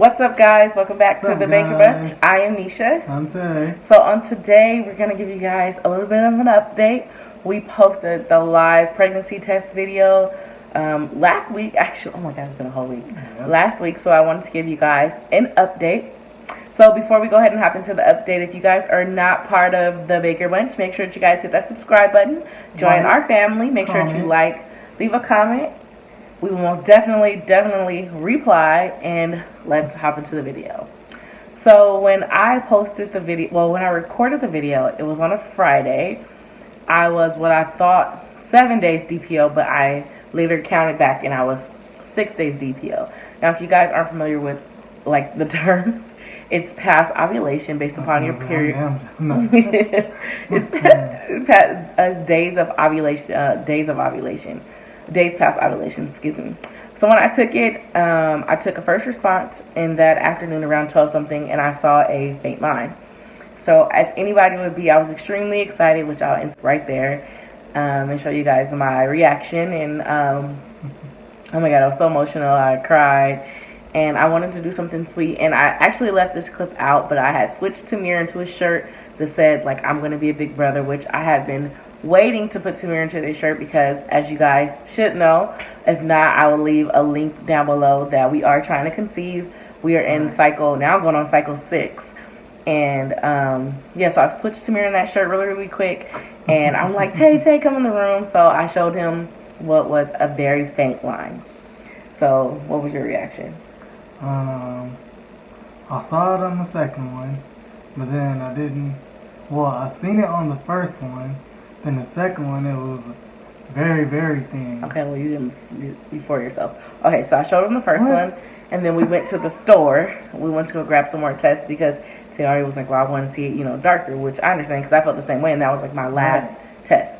What's up, guys? Welcome back to the Baker Bunch. I am Nisha. I'm Tay. So on today, we're going to give you guys a little bit of an update. We posted the live pregnancy test video last week. Actually, oh my God, it's been a whole week. Yep. Last week, so I wanted to give you guys an update. So before we go ahead and hop into the update, if you guys are not part of the Baker Bunch, make sure that you guys hit that subscribe button. Join our family. Make sure that you like, leave a comment. We will most definitely reply, and let's hop into the video. So when I posted the video, well, when I recorded the video, it was on a Friday. I was what I thought 7 days DPO, but I later counted back and I was 6 days DPO. Now, if you guys aren't familiar with like the terms, it's past ovulation based upon your period. It's past days of ovulation. Days past ovulation, excuse me. So when I took it, I took a first response in that afternoon around 12 something, and I saw a faint line. So as anybody would be, I was extremely excited, which I'll insert right there and show you guys my reaction. And oh my God, I was so emotional. I cried, and I wanted to do something sweet. And I actually left this clip out, but I had switched Tamir into a shirt that said like I'm gonna be a big brother, which I had been waiting to put Tamir into this shirt because, as you guys should know, if not, I will leave a link down below that we are trying to conceive. We are in cycle, now going on cycle 6. And, yeah, so I switched Tamir in that shirt really quick. And I'm like, Tay, come in the room. So I showed him what was a very faint line. So, what was your reaction? I saw it on the second one, but then I didn't. Well, I seen it on the first one. Then the second one, it was very, very thin. Okay, well, you didn't before yourself. Okay, so I showed him the first one, and then we went to the store. We went to go grab some more tests because Tiari was like, well, I want to see it, darker, which I understand because I felt the same way, and that was like my last test.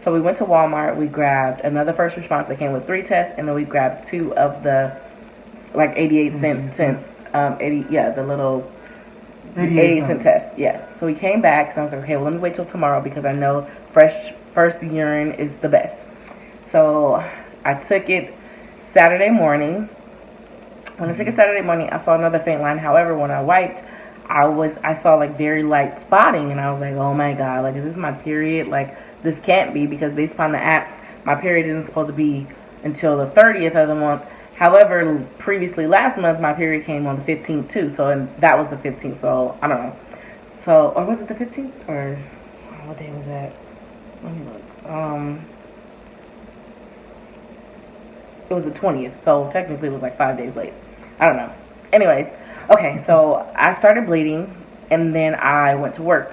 So we went to Walmart. We grabbed another first response that came with 3 tests, and then we grabbed 2 of the, like, 88 cents, the little 88 cent test, yeah. So we came back, and I was like, okay, well, let me wait till tomorrow because I know fresh first urine is the best. So I took it Saturday morning. When I took it Saturday morning, I saw another faint line. However, when I wiped, I saw like very light spotting, and I was like, oh my God, like, is this my period? Like, this can't be, because based upon the apps, my period isn't supposed to be until the 30th of the month. However, previously last month, my period came on the 15th too, so and that was the 15th, so I don't know. So, or was it the 15th, or what day was that? Let me look. It was the 20th, so technically it was like 5 days late. I don't know. Anyways, okay, so I started bleeding, and then I went to work.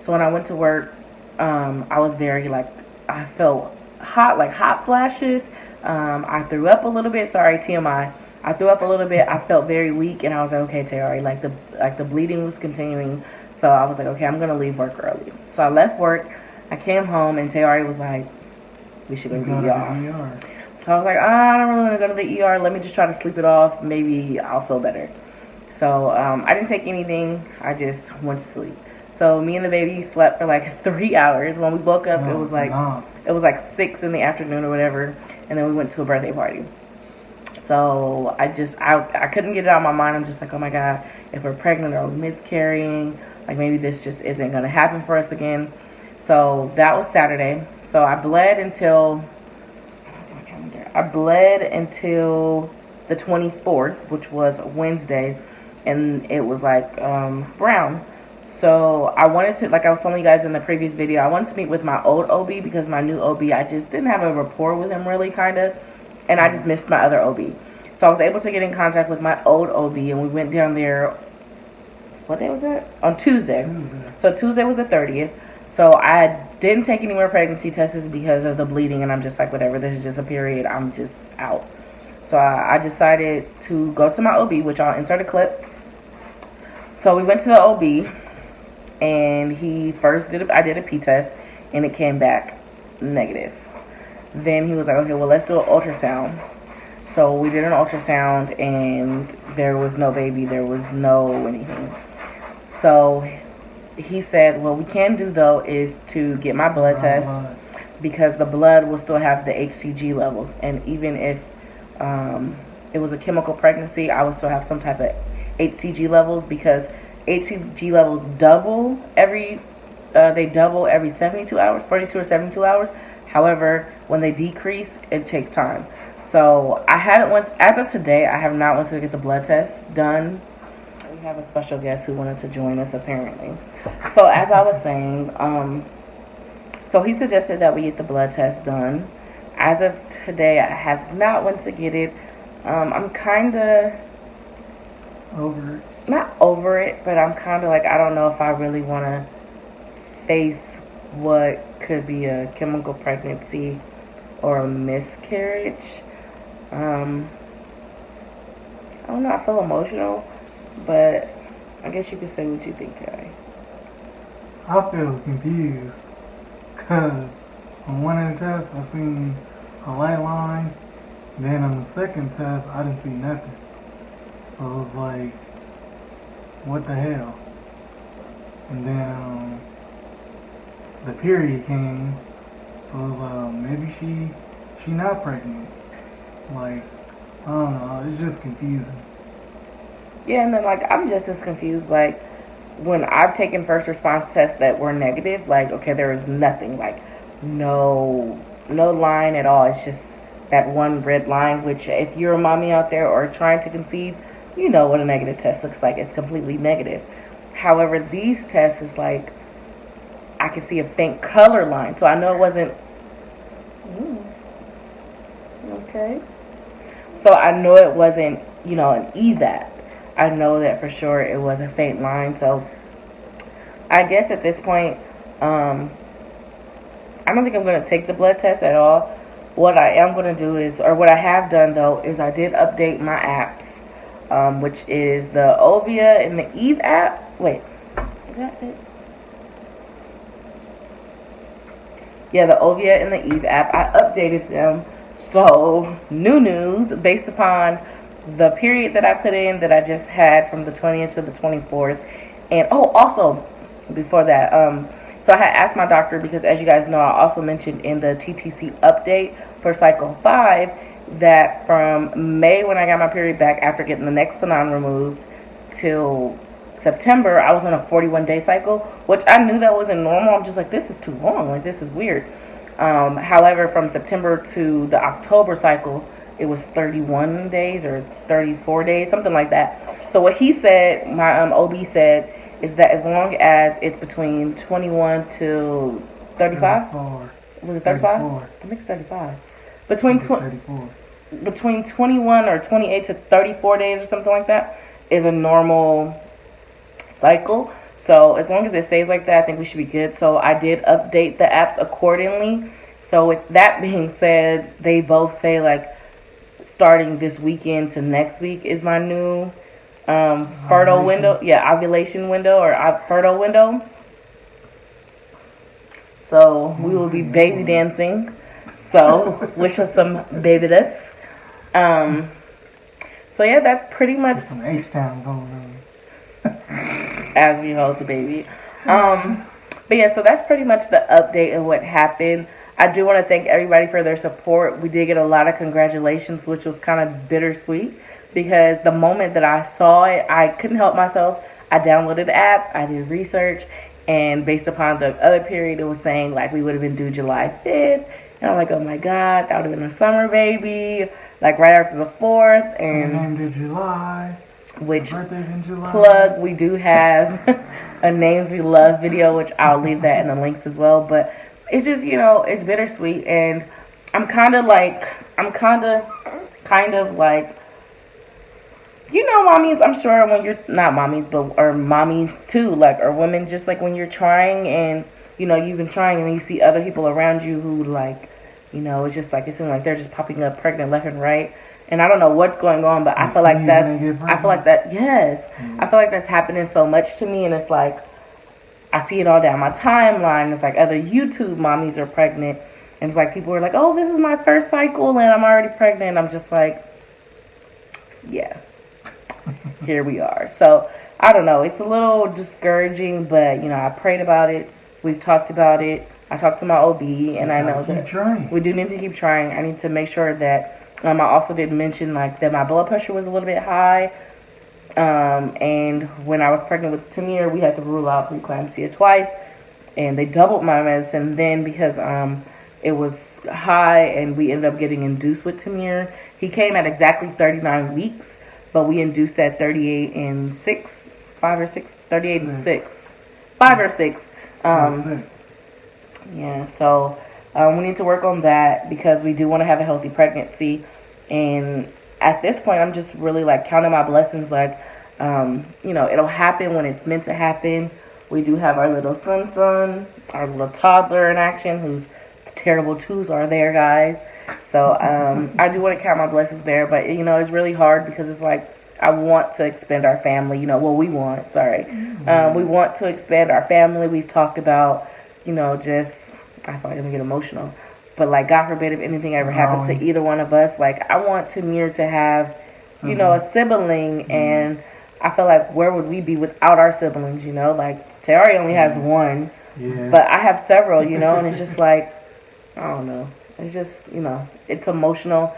So when I went to work, I was very, like, I felt hot, like hot flashes. I threw up a little bit. Sorry, TMI. I threw up a little bit. I felt very weak, and I was like, okay, Tayari, like the bleeding was continuing. So I was like, okay, I'm gonna leave work early. So I left work. I came home, and Tayari was like, we should go to the ER. So I was like, I don't really want to go to the ER. Let me just try to sleep it off. Maybe I'll feel better. So I didn't take anything. I just went to sleep. So me and the baby slept for like 3 hours. When we woke up, it was like 6 in the afternoon or whatever. And then we went to a birthday party. So I couldn't get it out of my mind. I'm just like, oh my God, if we're pregnant or miscarrying, like maybe this just isn't going to happen for us again. So that was Saturday. So I bled until the 24th, which was Wednesday, and it was like brown. So I wanted to, like I was telling you guys in the previous video, I wanted to meet with my old OB because my new OB, I just didn't have a rapport with him really, kind of, and I just missed my other OB. So I was able to get in contact with my old OB, and we went down there, what day was that? On Tuesday. So Tuesday was the 30th. So I didn't take any more pregnancy tests because of the bleeding, and I'm just like, whatever, this is just a period, I'm just out. So I decided to go to my OB, which I'll insert a clip. So we went to the OB, and he first I did a P test, and it came back negative. Then he was like, okay, well, let's do an ultrasound. So we did an ultrasound, and there was no baby, there was no anything. So he said, what we can do, though, is to get my blood test, because the blood will still have the HCG levels. And even if it was a chemical pregnancy, I would still have some type of HCG levels because HCG levels double every 72 hours, 42 or 72 hours. However, when they decrease, it takes time. So I haven't went, as of today, I have not went to get the blood test done. We have a special guest who wanted to join us apparently. So as I was saying, so he suggested that we get the blood test done. As of today, I have not went to get it. I'm kind of Over it. not over it, but I'm kind of like, I don't know if I really want to face what could be a chemical pregnancy or a miscarriage. I don't know, I feel emotional, but I guess you could say what you think, Kai. I feel confused because on one of the tests I seen a light line, then on the second test I didn't see nothing. So it was like, what the hell? And then the period came, so it was maybe she not pregnant. Like, I don't know, it's just confusing. Yeah, and then like I'm just as confused. Like when I've taken first response tests that were negative, like okay, there was nothing, like no line at all. It's just that one red line. Which if you're a mommy out there or trying to conceive, you know what a negative test looks like. It's completely negative. However, these tests is like I can see a faint color line, so I know it wasn't. Okay. So I know it wasn't, an EVAP. I know that for sure it was a faint line. So I guess at this point, I don't think I'm going to take the blood test at all. What I am going to do is, or what I have done though, is I did update my apps, which is the Ovia and the Eve app. Wait, is that it? Yeah, the Ovia and the Eve app. I updated them. So, new news based upon the period that I put in that I just had from the 20th to the 24th. And, also, before that, so I had asked my doctor because, as you guys know, I also mentioned in the TTC update for cycle 5 that from May when I got my period back after getting the Nexplanon removed till September, I was on a 41-day cycle, which I knew that wasn't normal. I'm just like, this is too long. Like, this is weird. However, from September to the October cycle, it was 31 days or 34 days, something like that. So what he said, my OB said, is that as long as it's between 21 to 35, 34. was it 35? 34. I think it's 35. Between 34. between 21 or 28 to 34 days or something like that is a normal cycle. So as long as it stays like that, I think we should be good. So I did update the apps accordingly. So with that being said, they both say like starting this weekend to next week is my new fertile window. Yeah, ovulation window or fertile window. So we will be baby dancing. So wish us some babyless. So yeah, that's pretty much Some H-Town going on. as we hold the baby. But yeah, so that's pretty much the update of what happened. I do want to thank everybody for their support. We did get a lot of congratulations, which was kind of bittersweet because the moment that I saw it, I couldn't help myself. I downloaded the app, I did research, and based upon the other period, it was saying like we would have been due July 5th. And I'm like, oh my God, that would have been a summer baby, like right after the 4th. And named in July. which Birthday's in July. plug, we do have a Names We Love video, which I'll leave that in the links as well. But it's just, it's bittersweet. And I'm kind of like, mommies, I'm sure when you're, not mommies, but, or mommies too, like, or women, just like when you're trying and, you've been trying and you see other people around you who like, it's just like, it seems like they're just popping up pregnant left and right. And I don't know what's going on, but I feel like yes. I feel like that's happening so much to me, and it's like, I see it all down my timeline. It's like other YouTube mommies are pregnant, and it's like people are like, oh, this is my first cycle, and I'm already pregnant. I'm just like, yeah, here we are. So, I don't know. It's a little discouraging, but, I prayed about it. We've talked about it. I talked to my OB, and I know that we do need to keep trying. I need to make sure that I also did mention like that my blood pressure was a little bit high. And when I was pregnant with Tamir, we had to rule out preeclampsia twice, and they doubled my medicine. Then because it was high, and we ended up getting induced with Tamir. He came at exactly 39 weeks, but we induced at 38 and 6, 5 or 6, 38 and 6, 5 or 6. Yeah, so we need to work on that because we do want to have a healthy pregnancy. And at this point, I'm just really like counting my blessings. Like, you know, it'll happen when it's meant to happen. We do have our little son, our little toddler in action, whose terrible twos are there, guys. So I do want to count my blessings there, but you know, it's really hard because it's like I want to expand our family. You know, well, we want. Sorry, we want to expand our family. We've talked about, you know, just I thought I was gonna get emotional, but like God forbid if anything ever happens to either one of us, like I want Tamir to have, you know, a sibling, and I feel like where would we be without our siblings? You know, like Tayari only has one, but I have several. You know, and it's just like I don't know. It's just, you know, it's emotional.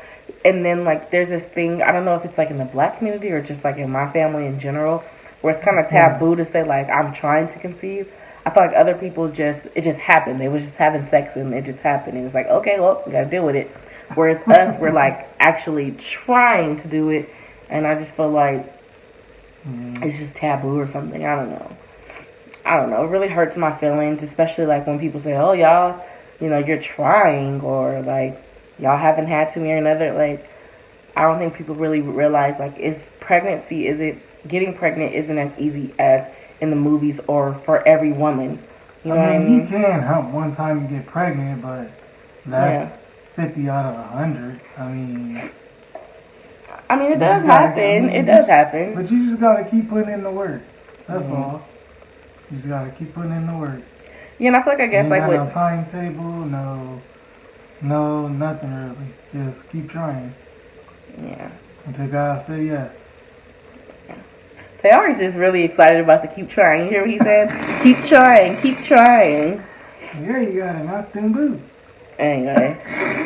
And then, like, there's this thing, I don't know if it's, like, in the black community or just, like, in my family in general, where it's kind of taboo to say, like, I'm trying to conceive. I feel like other people it just happened. They was just having sex and it just happened. And it's like, okay, well, we got to deal with it. Whereas us, we're, like, actually trying to do it. And I just feel like it's just taboo or something. I don't know. It really hurts my feelings, especially, like, when people say, oh, y'all, you know, you're trying, or like y'all haven't had to me or another. Like, I don't think people really realize, like, getting pregnant isn't as easy as in the movies or for every woman. You know what I mean? You can help one time you get pregnant, but that's 50 out of 100. I mean, it does happen. It does happen. But you just gotta keep putting in the work. That's all. You just gotta keep putting in the work. Yeah, and I feel like, I guess, like, with no timetable, no, nothing really. Just keep trying. Yeah. Until God say yes. Tayari's just really excited about the keep trying. You hear what he said? Keep trying, keep trying. Yeah, you gotta knock them boots. Anyway,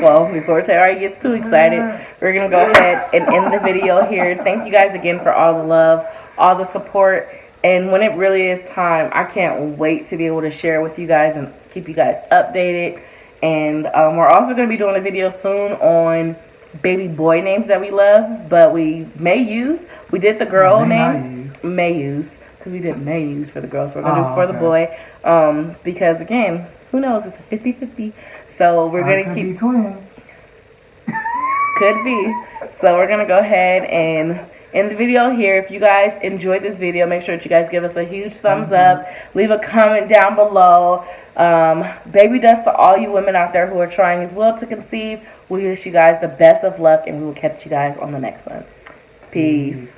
well, before Tayari gets too excited, we're going to go ahead and end the video here. Thank you guys again for all the love, all the support. And when it really is time, I can't wait to be able to share with you guys and keep you guys updated. And we're also going to be doing a video soon on baby boy names that we love, but we may use. We did the girl name. May use. Because we did may use for the girls. So we're going to do for the boy. Because, again, who knows? It's a 50-50. So we're going to keep... Could be twins. Could be. So we're going to go ahead and... in the video here. If you guys enjoyed this video, make sure that you guys give us a huge thumbs up. Leave a comment down below. Baby dust to all you women out there who are trying as well to conceive. We wish you guys the best of luck, and we will catch you guys on the next one. Peace.